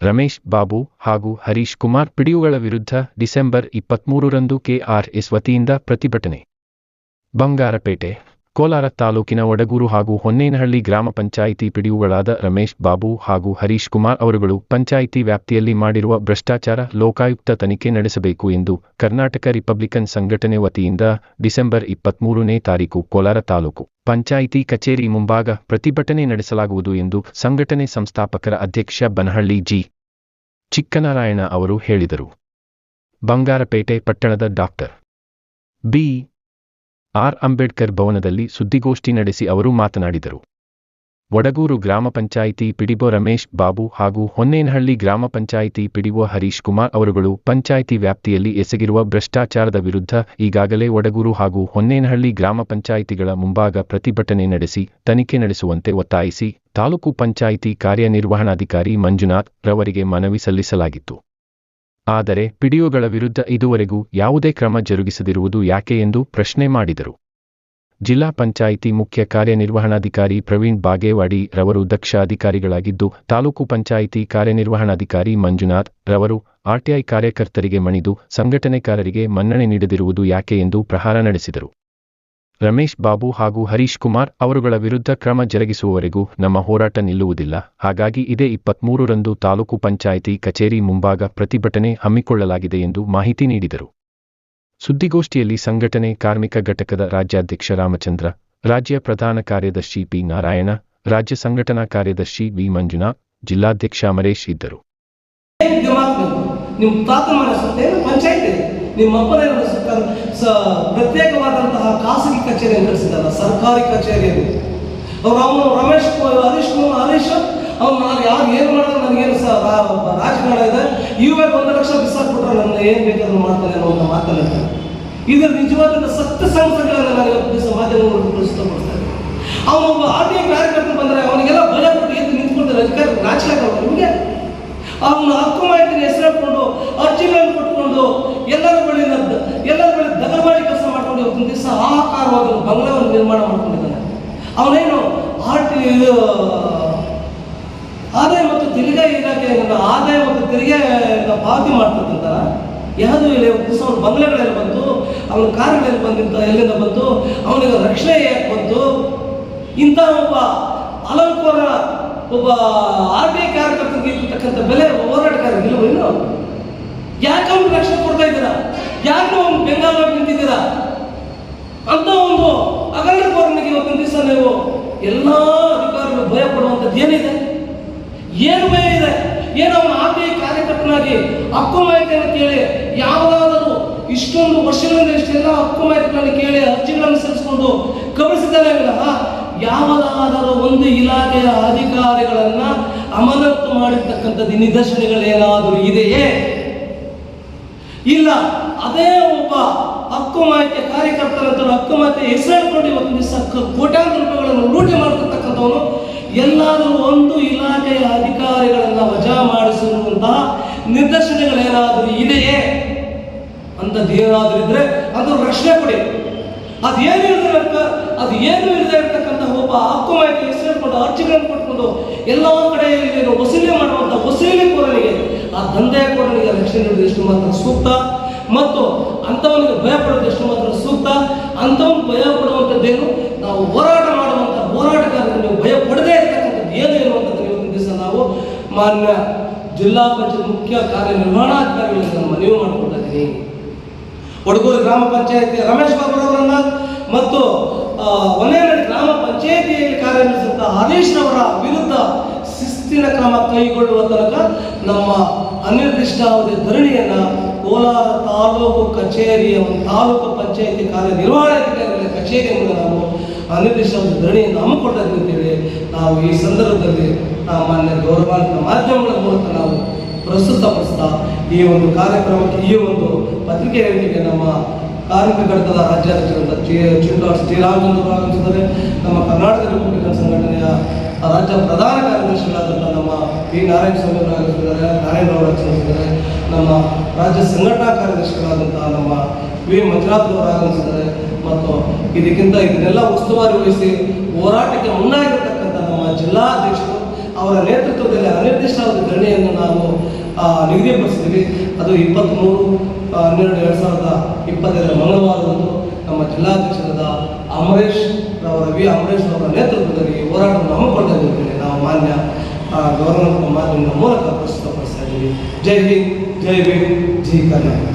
ರಮೇಶ್ ಬಾಬು ಹಾಗೂ ಹರೀಶ್ ಕುಮಾರ್ ಪಿಡಿಒಗಳ ವಿರುದ್ಧ December 23ರಂದು KRS ವತಿಯಿಂದ ಪ್ರತಿಭಟನೆ. ಬಂಗಾರಪೇಟೆ, ಕೋಲಾರ ತಾಲೂಕಿನ ವಡಗೂರು ಹಾಗೂ ಹೊನ್ನೇನಹಳ್ಳಿ ಗ್ರಾಮ ಪಂಚಾಯಿತಿ ಪಿಡಿಒಗಳಾದ ರಮೇಶ್ ಬಾಬು ಹಾಗೂ ಹರೀಶ್ ಕುಮಾರ್ ಅವರುಗಳು ಪಂಚಾಯಿತಿ ವ್ಯಾಪ್ತಿಯಲ್ಲಿ ಮಾಡಿರುವ ಭ್ರಷ್ಟಾಚಾರ ಲೋಕಾಯುಕ್ತ ತನಿಖೆ ನಡೆಸಬೇಕು ಎಂದು ಕರ್ನಾಟಕ ರಿಪಬ್ಲಿಕನ್ ಸಂಘಟನೆ ವತಿಯಿಂದ ಡಿಸೆಂಬರ್ 23ನೇ ತಾರೀಕು ಕೋಲಾರ ತಾಲೂಕು ಪಂಚಾಯಿತಿ ಕಚೇರಿ ಮುಂಭಾಗ ಪ್ರತಿಭಟನೆ ನಡೆಸಲಾಗುವುದು ಎಂದು ಸಂಘಟನೆ ಸಂಸ್ಥಾಪಕರ ಅಧ್ಯಕ್ಷ ಬನಹಳ್ಳಿ ಜಿ. ಚಿಕ್ಕನಾರಾಯಣ ಅವರು ಹೇಳಿದರು. ಬಂಗಾರಪೇಟೆ ಪಟ್ಟಣದ ಡಾಕ್ಟರ್ ಬಿ. ಆರ್. ಅಂಬೇಡ್ಕರ್ ಭವನದಲ್ಲಿ ಸುದ್ದಿಗೋಷ್ಠಿ ನಡೆಸಿ ಅವರು ಮಾತನಾಡಿದರು. ವಡಗೂರು ಗ್ರಾಮ ಪಂಚಾಯಿತಿ ಪಿಡಿಒ ರಮೇಶ್ ಬಾಬು ಹಾಗೂ ಹೊನ್ನೇನಹಳ್ಳಿ ಗ್ರಾಮ ಪಂಚಾಯಿತಿ ಪಿಡಿಒ ಹರೀಶ್ ಕುಮಾರ್ ಅವರುಗಳು ಪಂಚಾಯಿತಿ ವ್ಯಾಪ್ತಿಯಲ್ಲಿ ಎಸಗಿರುವ ಭ್ರಷ್ಟಾಚಾರದ ವಿರುದ್ಧ ಈಗಾಗಲೇ ವಡಗೂರು ಹಾಗೂ ಹೊನ್ನೇನಹಳ್ಳಿ ಗ್ರಾಮ ಪಂಚಾಯಿತಿಗಳ ಮುಂಭಾಗ ಪ್ರತಿಭಟನೆ ನಡೆಸಿ ತನಿಖೆ ನಡೆಸುವಂತೆ ಒತ್ತಾಯಿಸಿ ತಾಲೂಕು ಪಂಚಾಯಿತಿ ಕಾರ್ಯನಿರ್ವಹಣಾಧಿಕಾರಿ ಮಂಜುನಾಥ್ ರವರಿಗೆ ಮನವಿ ಸಲ್ಲಿಸಲಾಗಿತ್ತು. ಆದರೆ ಪಿಡಿಒಗಳ ವಿರುದ್ಧ ಇದುವರೆಗೂ ಯಾವುದೇ ಕ್ರಮ ಜರುಗಿಸದಿರುವುದು ಯಾಕೆ ಎಂದು ಪ್ರಶ್ನೆ ಮಾಡಿದರು. ಜಿಲ್ಲಾ ಪಂಚಾಯಿತಿ ಮುಖ್ಯ ಕಾರ್ಯನಿರ್ವಹಣಾಧಿಕಾರಿ ಪ್ರವೀಣ್ ಬಾಗೇವಾಡಿ ರವರು ದಕ್ಷ ಅಧಿಕಾರಿಗಳಾಗಿದ್ದು, ತಾಲೂಕು ಪಂಚಾಯಿತಿ ಕಾರ್ಯನಿರ್ವಹಣಾಧಿಕಾರಿ ಮಂಜುನಾಥ್ ರವರು ಆರ್ಟಿಐ ಕಾರ್ಯಕರ್ತರಿಗೆ ಮಣಿದು ಸಂಘಟನೆಕಾರರಿಗೆ ಮನ್ನಣೆ ನೀಡದಿರುವುದು ಯಾಕೆ ಎಂದು ಪ್ರಹಾರ ನಡೆಸಿದರು. ರಮೇಶ್ ಬಾಬು ಹಾಗೂ ಹರೀಶ್ ಕುಮಾರ್ ಅವರುಗಳ ವಿರುದ್ಧ ಕ್ರಮ ಜರುಗಿಸುವವರೆಗೂ ನಮ್ಮ ಹೋರಾಟ ನಿಲ್ಲುವುದಿಲ್ಲ. ಹಾಗಾಗಿ ಇದೇ 23ರಂದು ತಾಲೂಕು ಪಂಚಾಯಿತಿ ಕಚೇರಿ ಮುಂಭಾಗ ಪ್ರತಿಭಟನೆ ಹಮ್ಮಿಕೊಳ್ಳಲಾಗಿದೆ ಎಂದು ಮಾಹಿತಿ ನೀಡಿದರು. ಸುದ್ದಿಗೋಷ್ಠಿಯಲ್ಲಿ ಸಂಘಟನೆ ಕಾರ್ಮಿಕ ಘಟಕದ ರಾಜ್ಯಾಧ್ಯಕ್ಷ ರಾಮಚಂದ್ರ, ರಾಜ್ಯ ಪ್ರಧಾನ ಕಾರ್ಯದರ್ಶಿ ಪಿ. ನಾರಾಯಣ, ರಾಜ್ಯ ಸಂಘಟನಾ ಕಾರ್ಯದರ್ಶಿ ವಿ. ಮಂಜುನಾಥ್, ಜಿಲ್ಲಾಧ್ಯಕ್ಷ ಅಮರೇಶ್ ಇದ್ದರು. ಪ್ರತ್ಯೇಕವಾದಂತಹ ಖಾಸಗಿ ಕಚೇರಿಯನ್ನು ನಡೆಸಿದಲ್ಲ, ಸರ್ಕಾರಿ ಕಚೇರಿಯನ್ನು ಅವನು ರಮೇಶ್ ಹರೀಶ್ ಅವ್ನು ನಾನು ಯಾರು ಏನು ಮಾಡಿದ್ರೆ ನನಗೇನು ರಾಜಕಾರಣ ಇದೆ, ಇವಾಗ 1 ಲಕ್ಷ ಬಿಸಾಕ್ಬಿಟ್ರೆ ನನ್ನ ಏನು ಬೇಕಾದ್ರೂ ಮಾಡ್ತಾನೆ ಅನ್ನೋ ಮಾತನಾಡ್ತಾನೆ. ಇದರ ನಿಜವಾದ ಸತ್ಯ ಸಂಸ್ಥೆಗಳನ್ನು ನಾನು ಇವತ್ತು ದಿವಸ ಮಾಧ್ಯಮಗಳನ್ನು ಪ್ರಸ್ತುತಪಡಿಸ್ತಾ ಇದ್ದೀನಿ. ಅವನೊಬ್ಬ ಆರ್ಟಿಐ ಕಾರ್ಯಕರ್ತರು ಬಂದರೆ ಅವನಿಗೆಲ್ಲ ಭಯ ಪಟ್ಟು ಎದ್ದು ನಿಂತ್ಕೊಳ್ತಾರೆ. ರಾಜಕಾರಣ ನಿಮಗೆ ಅವನ ಹಕ್ಕು ಮಾಹಿತಿನ ಹೆಸರಿಟ್ಕೊಂಡು ಅರ್ಜಿಗಳನ್ನು ಕೊಟ್ಕೊಂಡು ಎಲ್ಲರ ಬಳಿ ದಗಲಬಾರಿ ಕೆಲಸ ಮಾಡ್ಕೊಂಡು ಇವತ್ತಿನ ದಿವಸ ಆಹಾಕಾರವಾದ ಬಂಗ್ಲಾವನ್ನು ನಿರ್ಮಾಣ ಮಾಡ್ಕೊಂಡಿದ್ದಾನೆ. ಅವನೇನು ಆದಾಯ ಮತ್ತು ತೆರಿಗೆ ಇಲಾಖೆ ಆದಾಯ ಮತ್ತು ತೆರಿಗೆ ಪಾವತಿ ಮಾಡ್ತಕ್ಕಂಥ ಯಾವುದೂ ಇಲ್ಲ. ದಿವಸ ಅವನ ಬಂಗ್ಲೆಗಳೆಲ್ಲ ಬಂತು, ಅವನ ಕಾರ್ಯಗಳೆಲ್ಲ ಬಂದಿರ್ತ ಎಲ್ಲಿಂದ ಬಂತು, ಅವನಿಗೆ ರಕ್ಷಣೆ ಯಾಕೆ ಬಂತು? ಇಂಥ ಒಬ್ಬ ಅಲಂಕೋರ ಒಬ್ಬ ಆರ್ಟಿಐ ಕಾರ್ಯಕರ್ತರಿಗೆ ಇರ್ತಕ್ಕಂಥ ಬೆಲೆ ಹೋರಾಟಗಾರರಿಲ್ಲ. ಇನ್ನು ಯಾಕೆ ಅವ್ನು ರಕ್ಷಣೆ ಕೊಡ್ತಾ ಇದ್ದೀರಾ? ಯಾಕೆ ಅವ್ನು ಬೆಂಗಾಲವಾಗಿ ನಿಂತಿದ್ದೀರಾ ಅಂತ ಒಂದು ಅಗಲಕೋರನಿಗೆ ಇವತ್ತಿನ ದಿವಸ ನೀವು ಎಲ್ಲ ಅಧಿಕಾರಿಗಳು ಭಯ ಪಡುವಂಥದ್ದು ಏನಿದೆ? ಏನು ಭಯ ಇದೆ? ಏನು ಅವನ ಆರ್ಟಿಐ ಕಾರ್ಯಕರ್ತನಾಗಿ ಹಕ್ಕು ಮಾಹಿತಿಯನ್ನು ಕೇಳಿ ಯಾವುದಾದರೂ ಇಷ್ಟೊಂದು ವರ್ಷಗಳಿಂದ ಇಷ್ಟೆಲ್ಲ ಹಕ್ಕು ಮಾಹಿತಿಗಳನ್ನು ಕೇಳಿ ಅರ್ಜಿಗಳನ್ನು ಸಲ್ಲಿಸಿಕೊಂಡು ಕಳಿಸಿದ್ದಾನೆ ವಿನಃ ಯಾವುದಾದರೂ ಒಂದು ಇಲಾಖೆಯ ಅಧಿಕಾರಿಗಳನ್ನ ಅಮಾನತು ಮಾಡಿರ್ತಕ್ಕಂಥದ್ದು ನಿದರ್ಶನಗಳೇನಾದರೂ ಇದೆಯೇ? ಇಲ್ಲ. ಅದೇ ಒಬ್ಬ ಹಕ್ಕು ಮಾಹಿತಿ ಕಾರ್ಯಕರ್ತರ ಹಕ್ಕು ಮಾಹಿತಿ ಹೆಸರಿಕೊಂಡು ಇವತ್ತು ದಿವಸ ಕೋಟ್ಯಾಂತರ ರೂಪಾಯಿಗಳನ್ನು ಲೂಟಿ ಮಾಡ್ತಿರ್ತಕ್ಕಂಥವನು ಎಲ್ಲಾದರೂ ಒಂದು ಇಲಾಖೆಯ ಅಧಿಕಾರಿಗಳನ್ನ ವಜಾ ಮಾಡಿಸಿರುವಂತಹ ನಿದರ್ಶನಗಳೇನಾದರೂ ಇದೆಯೇ ಅಂತದೇನಾದರೂ ಇದ್ರೆ ಅದು ರಕ್ಷಣೆ ಕೊಡಿ. ಅದೇನು ಇಲ್ಲದೆ ಇರ್ತಕ್ಕಂಥ ಒಬ್ಬ ಹಕ್ಕು ಮಾಹಿತಿ ಹೆಸರಿಕೊಂಡು ಅರ್ಜಿಗಳನ್ನು ಕೊಟ್ಕೊಂಡು ಎಲ್ಲ ಕಡೆಯಲ್ಲಿ ವಸೂಲಿ ಮಾಡುವಂಥ ವಸೂಲಿಕೋರನಿಗೆ, ಆ ದಂಧೆಕೋರನಿಗೆ ರಕ್ಷಣೆ ನೀಡುವುದು ಎಷ್ಟು ಮಾತ್ರ ಸೂಕ್ತ ಮತ್ತು ಅಂಥವನಿಗೆ ಭಯ ಪಡೋದು ಎಷ್ಟು ಮಾತ್ರ ಸೂಕ್ತ? ಅಂಥವನು ಭಯ ಪಡುವಂಥದ್ದೇನು? ನಾವು ಹೋರಾಟ ಮಾಡುವಂಥ ಹೋರಾಟಗಾರರಿಗೆ ನೀವು ಭಯ ಪಡದೇ ಇರ್ತಕ್ಕಂಥದ್ದು ಏನು ಇರುವಂಥದ್ದು ಇವತ್ತಿನ ದಿವಸ ನಾವು ಮಾನ್ಯ ಜಿಲ್ಲಾ ಪಂಚಾಯತ್ ಮುಖ್ಯ ಕಾರ್ಯನಿರ್ವಹಣಾಧಿಕಾರಿಗಳಿಗೆ ನಾನು ಮನವಿ ಮಾಡಿಕೊಳ್ತಾ ಇದ್ದೀನಿ. ವಡಗೂರು ಗ್ರಾಮ ಪಂಚಾಯತಿ ರಮೇಶ್ ಬಾಬು ಅವರನ್ನ ಮತ್ತು ಹೊನ್ನೇನಹಳ್ಳಿ ಗ್ರಾಮ ಪಂಚಾಯತಿಯಲ್ಲಿ ಕಾರ್ಯನಿರ್ವಹಿಸಿದ ಹರೀಶ್ ರವರ ವಿರುದ್ಧ ಶಿಸ್ತಿನ ಕ್ರಮ ಕೈಗೊಳ್ಳುವ ತನಕ ನಮ್ಮ ಅನಿರ್ದಿಷ್ಟಾವಧಿ ಧರಣಿಯನ್ನ ಕೋಲಾರ ತಾಲೂಕು ಕಚೇರಿಯ ತಾಲೂಕು ಪಂಚಾಯತಿ ಕಾರ್ಯನಿರ್ವಹಣಾಧಿಕಾರಿಗಳ ಕಚೇರಿಯ ಮೂಲಕ ನಾವು ಅನಿರ್ದಿಷ್ಟಾವಧಿ ಧರಣಿಯನ್ನು ಹಮ್ಮಿಕೊಳ್ತಾ ಇದ್ದೇವೆ. ನಾವು ಈ ಸಂದರ್ಭದಲ್ಲಿ ಮಾನ್ಯ ಗೌರವಾನ್ವಿತ ಮಾಧ್ಯಮಗಳ ಮೂಲಕ ನಾವು ಪ್ರಸ್ತುತಪಡಿಸ್ತಾ ಈ ಒಂದು ಕಾರ್ಯಕ್ರಮಕ್ಕೆ, ಈ ಒಂದು ಪತ್ರಿಕೆ ಹೇಳಿಕೆಗೆ ನಮ್ಮ ಕಾರ್ಮಿಕ ಘಟಕದ ರಾಜ್ಯಾಧ್ಯಕ್ಷರಾದ ಚಿಂಟಾಳ್ ಶ್ರೀರಾಮಚಂದ್ರ ಆಗಮಿಸಿದ್ದಾರೆ. ನಮ್ಮ ಕರ್ನಾಟಕ ರಿಪಬ್ಲಿಕನ್ ಸಂಘಟನೆಯ ರಾಜ್ಯ ಪ್ರಧಾನ ಕಾರ್ಯದರ್ಶಿಗಳಾದಂಥ ನಮ್ಮ ಪಿ. ನಾರಾಯಣ ಸ್ವಾಮಿ ಅವರು ಆಗಮಿಸಿದ್ದಾರೆ, ನಾರಾಯಣ ಅವರು ಆಗಮಿಸಿದ್ದಾರೆ. ನಮ್ಮ ರಾಜ್ಯ ಸಂಘಟನಾ ಕಾರ್ಯದರ್ಶಿಗಳಾದಂಥ ನಮ್ಮ ವಿ. ಮಂಜುನಾಥ್ ಅವರು ಆಗಮಿಸಿದ್ದಾರೆ. ಮತ್ತು ಇದಕ್ಕಿಂತ ಇದನ್ನೆಲ್ಲ ಉಸ್ತುವಾರಿ ವಹಿಸಿ ಹೋರಾಟಕ್ಕೆ ಮುಂದಾಗಿರ್ತಕ್ಕಂಥ ನಮ್ಮ ಜಿಲ್ಲಾಧ್ಯಕ್ಷರು ಅವರ ನೇತೃತ್ವದಲ್ಲಿ ಅನಿರ್ದಿಷ್ಟಾವಧಿ ಧರಣಿಯನ್ನು ನಾವು ನಿಗದಿಪಡಿಸಿದ್ವಿ. ಅದು 23/12/2025 ಮಂಗಳವಾರದಂದು ನಮ್ಮ ಜಿಲ್ಲಾಧ್ಯಕ್ಷರಾದ ಅಮರೇಶ್ ಅವರ ನೇತೃತ್ವದಲ್ಲಿ ಈ ಹೋರಾಟವನ್ನು ಹಮ್ಮಿಕೊಳ್ತಾ ಇದ್ದೇವೆ. ನಾವು ಮಾನ್ಯ ಗವರ್ನರ್ ಮಾಧ್ಯಮದ ಮೂಲಕ ಪ್ರಸ್ತುತಪಡಿಸ್ತಾ ಇದ್ದೀವಿ. ಜೈ ಹಿಂದ್, ಜೈ ಭೀಮ್, ಜೈ ಕರ್ನಾಟಕ.